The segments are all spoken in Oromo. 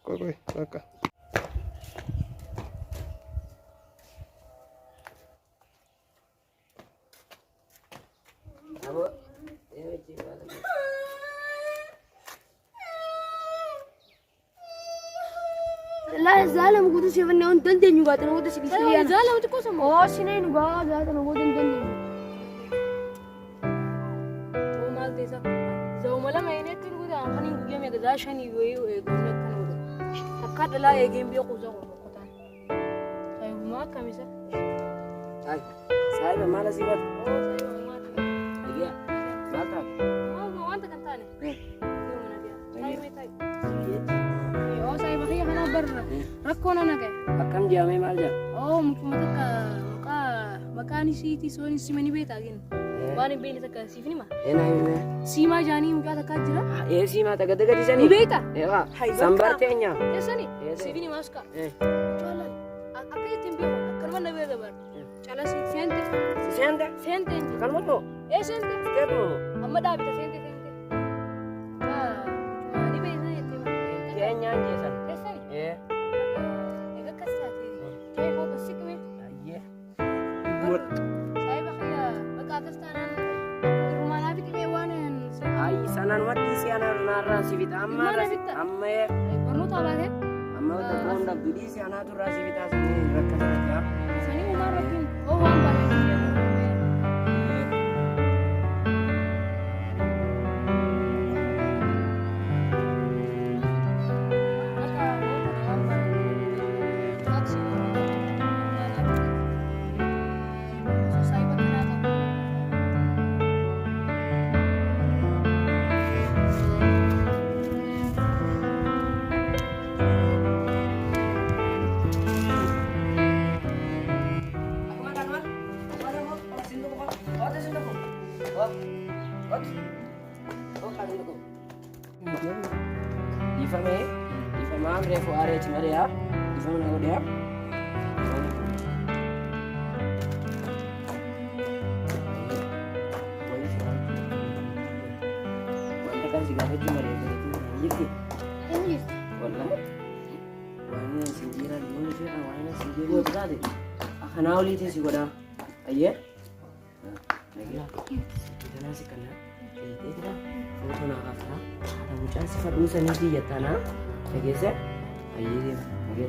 Koy bakka. لا زالم قلت شوف انه انت دندن يقعد انا قلت شكل شيء انا زالم تقسم سنين قاعد انا قلت دندن هو ما تيسا زو ملا ما ينت نقول انا خليني نقول يا جزاء شاني ويو قلنا كانوا حكات لا يجيم بيقو زو قطان طيب ما كمسا هاي صاحب ما لا سيبت ما دقيقة ما تعرف ما انت كنت انا طيب saya pakai yang mana ber rakon anak ya akan jamai malja oh mungkin maka ni si tisoni si mani beta gin bani beli tak si fini mah enak ini si mah jani mungkin ada kajra si mah tak ada di sini beta ya sambar tehnya ya sini si fini maska jualan apa itu tempe kan mana beda ber cala si sente kan mana sente itu amma dah beta sente ni beta ya tema tehnya aja san ya agak kasati kayak kau kasih kau iya Buat saya pakai bekas tanah rumah nabi kemewahan ai sanan mati si anak nara si vita amma ya perlu tahu lah amma udah ponda budi si anak tuh rasi vita sini rekat ya sini umar robin oh ambar Ifa maam refu are cimare ya ifa mana udah mantap kan sih gawe cimare itu gitu ini wallahi wani sinjira dulu sih awalnya sinjira tadi akan awli itu sih goda aye lagi kita nasi kana kita foto nakafra ada bukan sifat usaha nanti ya tanah Biasa, ayo dia, oke.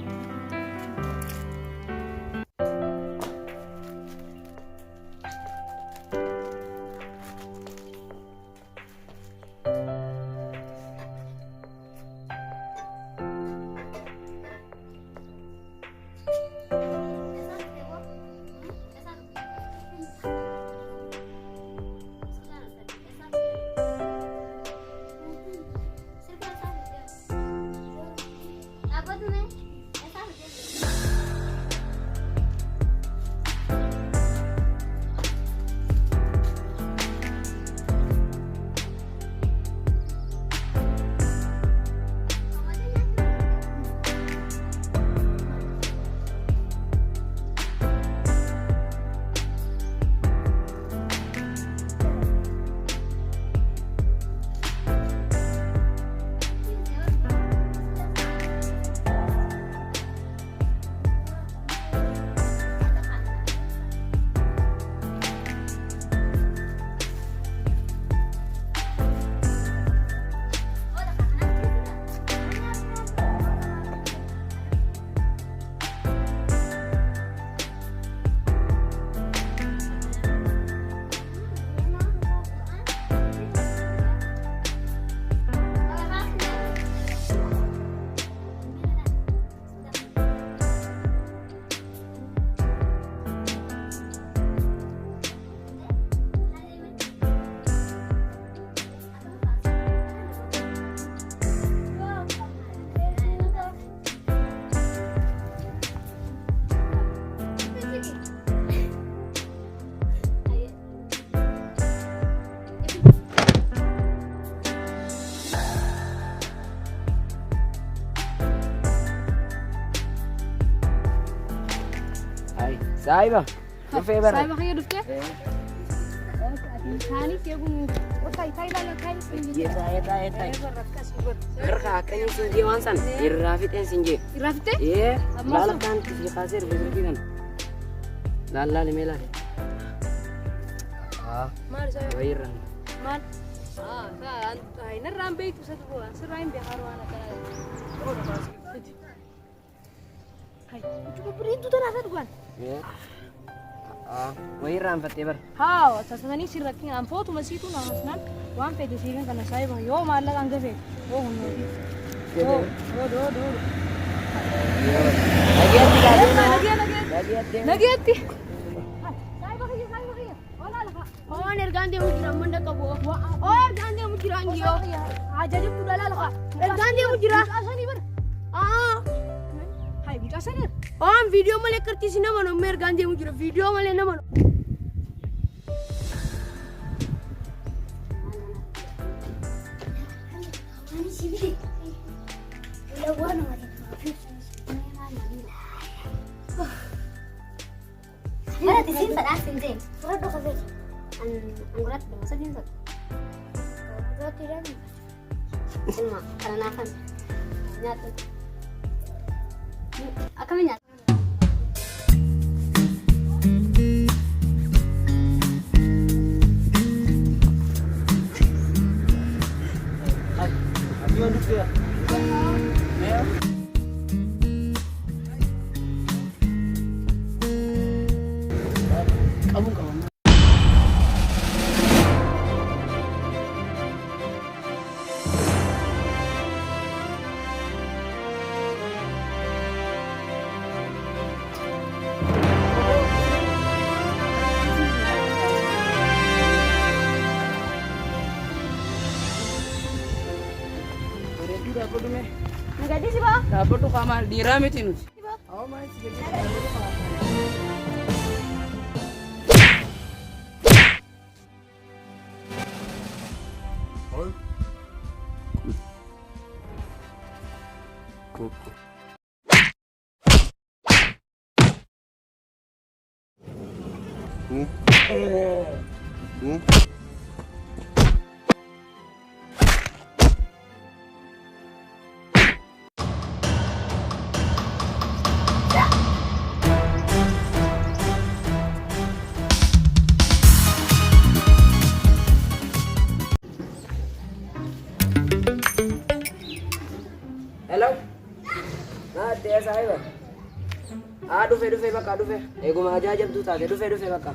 Saiba. Saiba kayo dufte? Kani tiya gun otai tai la kani singi. Eta. Harka akkanyi sinjee waan san irraa fixeen sinjee. Irafte? Laala kan kisi kaasee rubutu kan. Laala limela. Mal saya. Wayirran. Mal. Ay narran beitu satu bulan. Serain biar haruana kana. Hai, coba beri itu tanah satu bulan. Wayirran fattee bar. Haa, tasanii sirrakin an foto masitu namusnan waan fede sirin kana sai ba yo malla kan gafe. Oh hunno. Do. Lagi. Sai ba kaya. Wala la. Oh, nergande mujira manda kabo. Oh, nergande mujira ngiyo. Jadi budala la. Nergande mujira. Asani bar. Hai, buta sana. Oh, video male kerti sina mano nergande mujira. Video male na mano. Wala tisin sa asin din. Wala do kasi ang gulat ba sa din sa. Wala tira ni. Semua karanakan. Nyata. Akan nyata. Nagadi sih, Pak? Dapat tuh kamar diramitin. Pak. Oh, masih Hello? Dia saya. Dufe bakka dufe. Eeguma ajaajabtuu taate dufe bakka.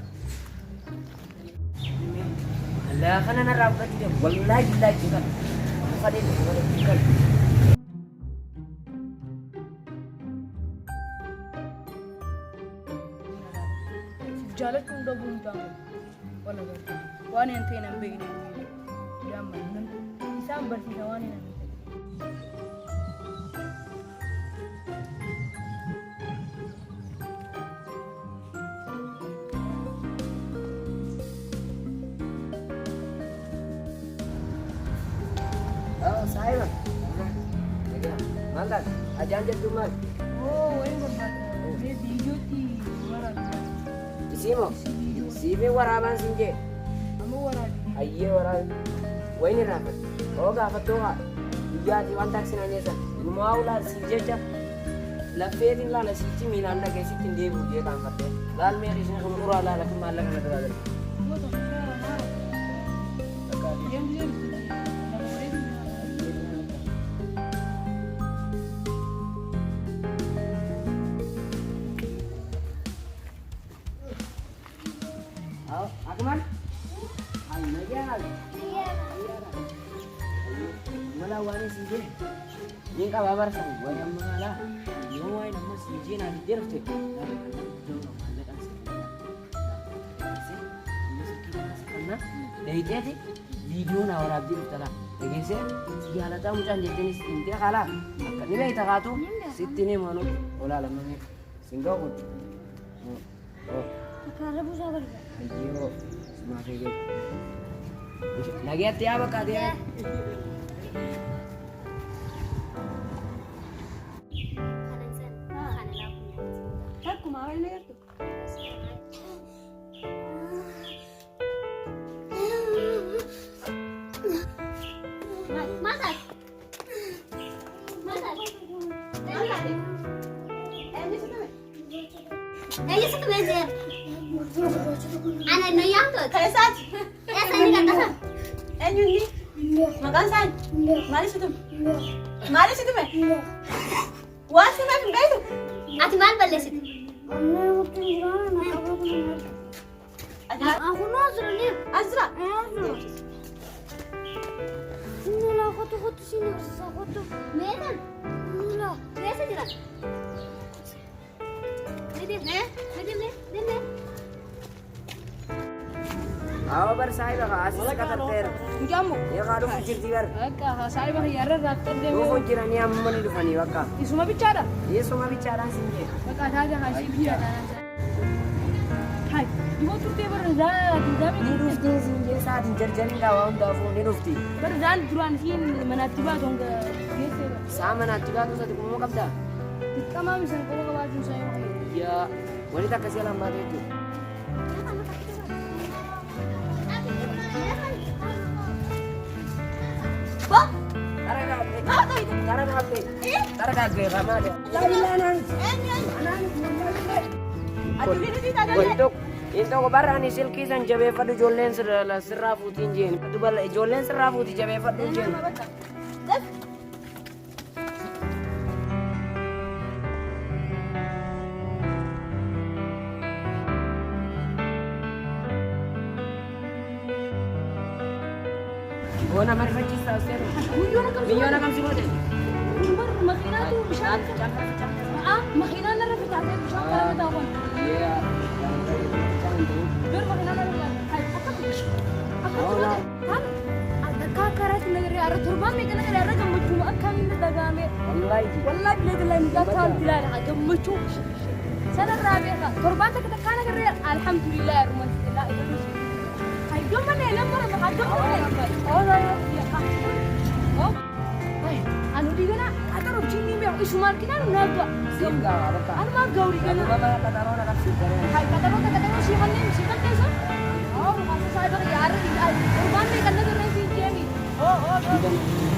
Allah kana narraa fudhate wallahi billahi jiran. Fadhii kan. Jaalatu hunda buuntaan wala garta. Waan hin ta'in hin beekne. Yaamman isaan barsiisa waan hin Saya. Mantan, ajaajab dumal. Oh, wayin barbaada. Mee biyyootti waraabaa. Isimo. Sibi waraabaan sinjee. Amma waraabi. Ayyee waraabi. Wayni raafat. Oo gaafattoo haa. Biyyaati waan taaksinaa nyeessa. Gumaa ulaa siif jecha laffeetiin laala sitti miilaan dhagee sitti hin deebi'u jee kaanfattee. Laal mee isheen kun uraa laala kun maallaqa na duraa darbe. Akmal? Ay, nagyal. Wala wani sige. Yung kababarsan, wala mga la. Yung wala naman sige na dirte. Dahiti video na wala abdi utala. Tegese sige halata mucaan jenis inti kala. Akani ba itakatu? Sittini manu wala lamang singaw ko. Oh. Akala mo sa Ayo, semakin lagi hati apa kak dia? Aku mau ini tu. Ayo satu belajar. Anak noyang tuh. Kaisat. Ya saya nggak tahu. Nyundi. Makan san. Malis itu. Malis itu me. Wah sih me enggak itu. Ati mal balas itu. Aku nazar nih. Azra. Nila foto sini usah foto. Medan. Nila. Biasa tidak. Dede. Awa bar sai baka asis kata ter. Jamu. Ya kado kecil tibar. Aka saya bah yara raptor deh. Go kira ni amman itu fani baka. Isuma bicara. Ye soma bicara sinje. Baka ada hasil bicara. Hai, dua tuh dia berzat, tidak Ni rufti sinje saat jarjarin kawa unda fu ni rufti. berzat turan sin mana tiba dong ke biasa. Sama na tiga tu satu kumu kabda. Kita mah misalnya kalau ke baju saya pakai. Ya wanita kasih alamat itu. Bok. Karena kaget sama dia. Aduh ini tidak ada. Untuk barang ni silki san jabe fadu jolen serafu tinjen. Itu bala jolen serafu ti jabe fadu tinjen. Oh nama dia macam sasero. Minyak nak kamsi boleh. Umar makina tuh bisa. Makina nara kita ada bisa kalau tahu. Iya. Biar makina nara kita. Hai, apa tuh? Kan ada kakarat negeri ada turban mereka negeri ada gemuk akan dagame. Wallahi bila lain kata tidak ada gemuk. Sana rabiha. Turban kita kan negeri alhamdulillah rumah Allah itu. Hai, dua mana yang mana ada mana? Oh, ya. Oh. Hai, anu di kana atau sini me isu markina naga. Singa apa? Anu mah gauri kana. Mama kata orang nak sih. Hai, kata si hanin si kan desa. Oh, masa saya bagi ada di urban ni kan negeri si Jemi. Oh.